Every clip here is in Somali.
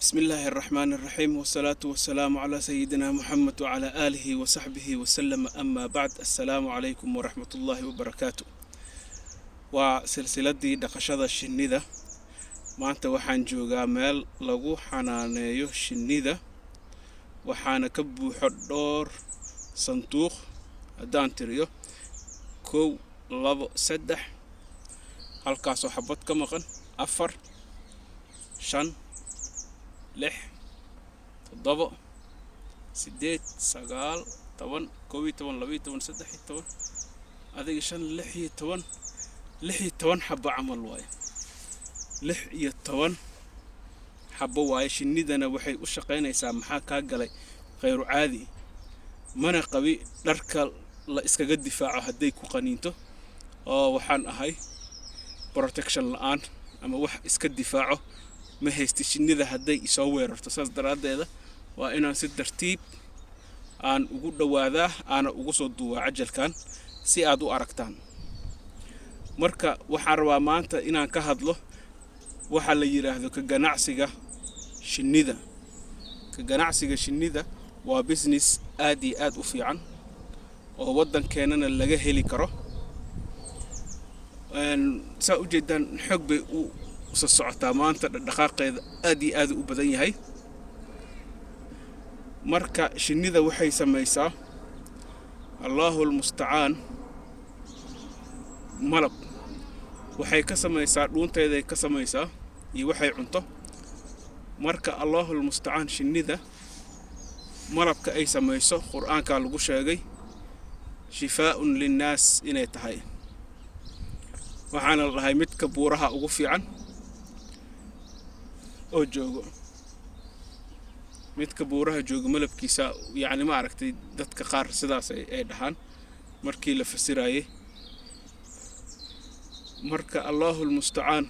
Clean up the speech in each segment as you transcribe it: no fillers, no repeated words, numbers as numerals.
بسم الله الرحمن الرحيم والصلاة والسلام على سيدنا محمد وعلى آله وصحبه وسلم أما بعد السلام عليكم ورحمة الله وبركاته وسلسلة دي دقشة الشنيدة ما أنت وحان جوغا ميل لغو حنانيو الشنيدة وحان كبو حدور صندوق دان تريو كو لابو سدح halkaasoo xabad ka maqan 4 5 6 7 8 9 10 11 12 13 adiga 5 6 xabba camal waay 6 xabba waay shinnidana waxay u shaqeynaysaa maxaa ka galay qeyru caadi mana qabi dharka la iskaga difaaco haday ku qaniinto oo waxaan ahay protection la'aan ama wax iska difaaco ma haysto shinnida haday isoo weerarto saas daraadeeda waa inaan si tartiib aan ugu dhawaada ana ugu soo duwaa cajalkan si aad u aragtaan marka waxaan rabaa maanta inaan ka hadlo waxa la yiraahdo ka ganacsiga shinnida waa business aad iyo aad u fiican oo wadankeennana laga heli karo saa u jeedaan xog bay u soo socotaa maanta dhaqaaqeeda aad iyo aad u badan yahay marka shinnida waxay samaysaa Allahul musta'an malab waxay ka samaysaa dhuunteeday ka samaysaa iyo waxay cunto marka Allahul musta'an shinnida malabka ay samayso quraanka lagu sheegay shifaa'un linnaas inay tahay waxaana lahay midka buuraha ugu fiican oo joogo midka buuraha joogo malabkiisa yaani ma aragtay dadka qaar sidaas ay dhahan markii la fasirayay marka Allahul musta'an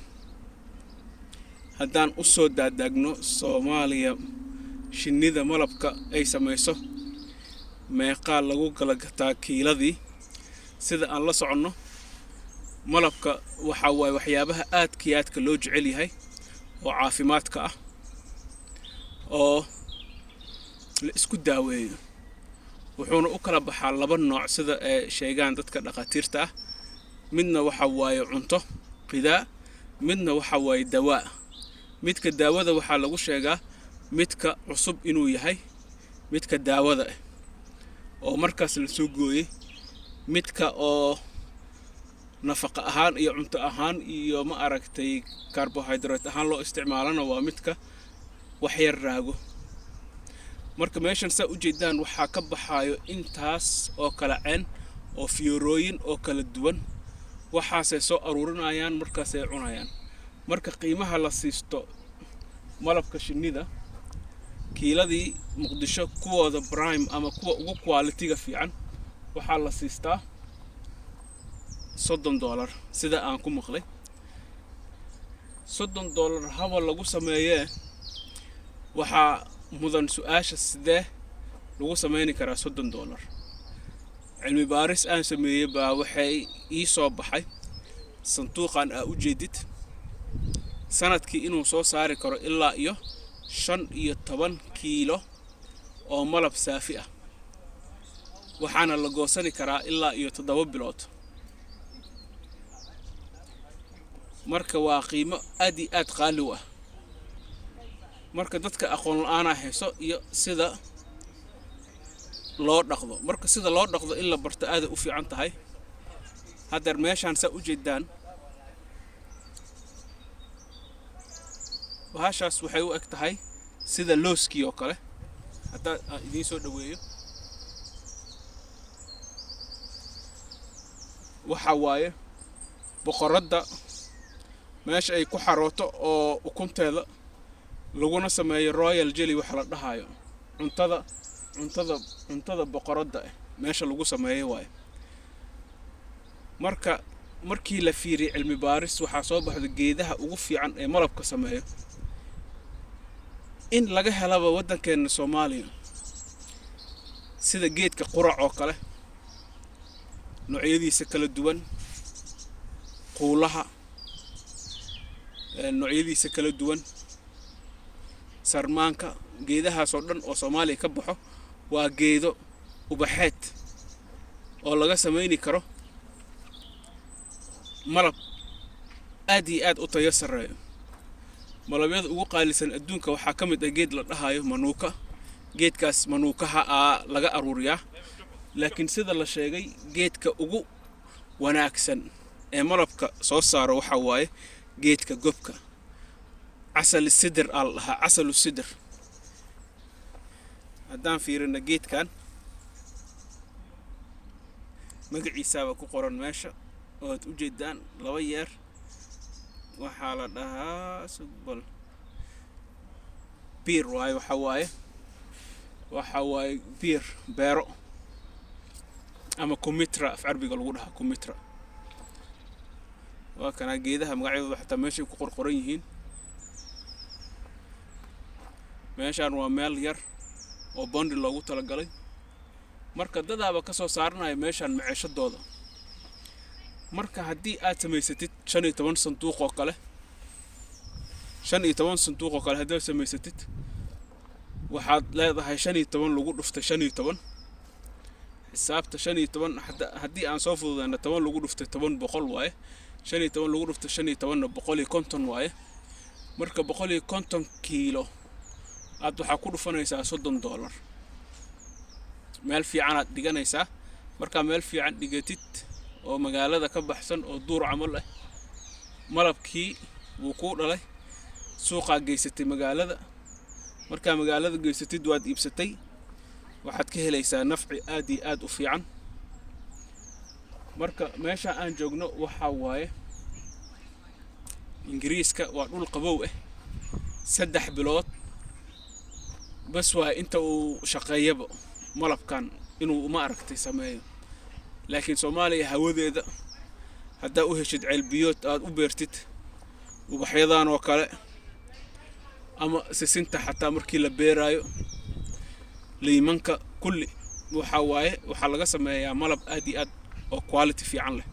haddaan u soo daadagno Soomaaliya shinnida malabka ay samayso meeqa lagu kala gataa kiiladii sida aan la socono malabka waxa way waxyaabaha aadka loo jecel yahay oo caafimaadka ah oo la isku daaweeyo wuxuuna u kala baxaa laba nooc sida ay sheegaan dadka dhaqaatiirta ah midna waxa way cunto qidaa midna waxa way dawaa midka daawada waxa lagu sheegaa midka cusub inuu yahay midka daawada ah oo markaas la soo gooyay midka oo nafaqa ahaan iyo cunto ahaan iyo ma aragtay carbohydrate ahaan loo isticmaalana waa midka wax yar raago marka meeshan saa u jeedaan waxa ka baxayo intaas oo kala ceen oo fiyorooyin oo kala duwan waxaasay soo aruurinayaan markaas ay cunayaan marka qiimaha la siisto malabka shinnida kiiladii Muqdisho kuwooda prime ama kuwa ugu quality-ga fiican waxa la siistaa $30 sida aan ku maqlay $30 hawa lagu sameeyay waxa mudan su'aasha sidee lagu sameeyni karaa $30 cilmi baaris aan sameeyay baa waxay ii soo baxay sanduuqan u jeedid sanadkii inuu soo saari karo ilaa iyo 15 kiilo oo malab saafi ah waxaana la goosani karaa ilaa iyo 7 bilood marka waa qiimo aad iyo aad qaali ah marka dadka aqoon la'aan ah hayso iyo sida loo dhaqdo marka sida loo dhaqdo in la barto aad u fiican tahay hadda meeshan sa u jeedaan waxaas waxay u eg tahay sida looski oo kale hadda idin soo dhaweeyo waxa waaye boqorada meesha ay ku xarooto oo ukunteeda laguna sameeyo royal jelly waxa la dhahayo cuntada boqorada meesha lagu sameeyo waay markii la fiiriyo cilmi baaris waxa soo baxday geedaha ugu fiican ee malabka sameeyo in laga helaba wadankeena Soomaaliya sida geedka qurac oo kale noocyadiisa kala duwan quulaha noocyadiisa kala duwan sarmaanka geedahaasoo dhan oo Soomaaliya ka baxo waa geedo ubaxeed oo laga sameeyni karo malab aad iyo aad u tayo sareeyo. malabyada ugu qaalisan adduunka waxaa ka mid ah geed la dhahayo manuuka. geedkaas manuukaha laga aruuriyaa, laakiin sida la sheegay geedka ugu wanaagsan ee malabka soo saaro waxa waaye geedka gobka. casal sidr casal sidr. haddaan fiirino geedkan magaciisa ku qoran meesha oo aad u jeedaan laba yeer. waxaa la dhahaa sugbal beer waxa waaye beer beero ama kumitra af Carabiga lagu dhahaa kumitra. waa kana geedaha magacyadooda xataa meeshay ku qorqoran yihiin. meeshaan waa meel yar oo bondi loogu talagalay, marka dadaaba ka soo saaranayo meeshaan maciishadooda. marka haddii aad samaysatid 15 sanduuq oo kale 15 sanduuq oo kale haddii samaysatid waxaad leedahay 15 lagu dhuftay 15. xisaabta 15 haddii aan soo fududeyno 10 lagu dhuftay 10 boqol waaye. 15 lagu dhuftay 15 150 waaye. marka 150 kiilo aad waxaa ku dhufanaysaa $30. meel fiican aad dhiganaysaa. marka meel fiican dhigatid oo magaalada ka baxsan oo duur camal ah, malabkii wuu ku dhalay, suuqa geysatay magaalada. marka magaalada geysatid waad iibsatay, waxaad ka helaysaa nafci aad iyo aad u fiican. marka meesha aan joogno waxa waaye Ingiriiska. waa dhul qabow ah 3 bilood bas waa inta uu shaqeeyaba malabkan inuu ma aragtay sameeyo. laakiin Soomaaliya hawadeeda hadda u heshid ceelbiyood aad u beertid ubaxyadan oo kale ama sisinta xataa markii la beerayo liimanka kulli waxa laga sameeyaa malab aad iyo aad oo quality fiican leh.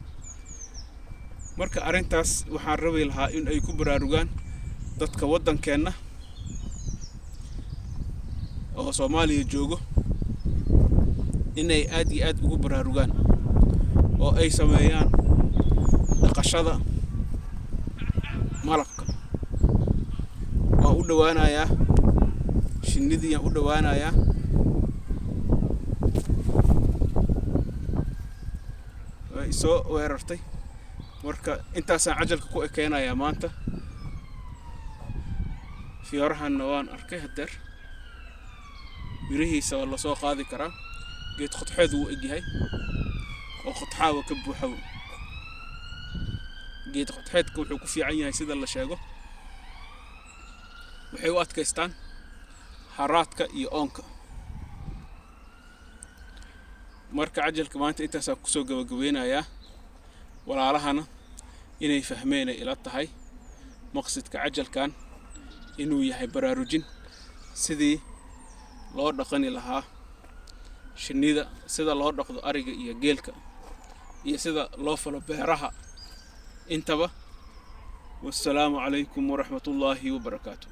marka arintaas waxaan rabay lahaa in ay ku baraarugaan dadka wadankeena oo Soomaaliya joogo inay aad iyo aad ugu baraarugaan oo ay sameeyaan dhaqashada malabka. waa u dhawaanayaa shinnidii u dhawaanayaa. way soo weerartay. marka intaasaan cajalka ku ekeenayaa maanta. fiyorahanna waan arkay hadeer mirihiisa waa la soo qaadi karaa. geed qodxeed uu egyahay oo qodxaawa ka buuxa. geed qodxeedka wuxuu ku fiican yahay sida la sheego, waxay u adkaystaan haraadka iyo oonka. marka cajalka maanta intaasaan ku soo gabagabeynayaa. walaalahana inay fahmeen ila tahay maqsadka cajalkan inuu yahay baraarujin sidii loo dhaqani lahaa shinnida, sida loo dhaqdo ariga iyo geelka, iyo sida loo falo beeraha intaba. wassalaamu calaykum waraxmatullaahi wabarakaatuh.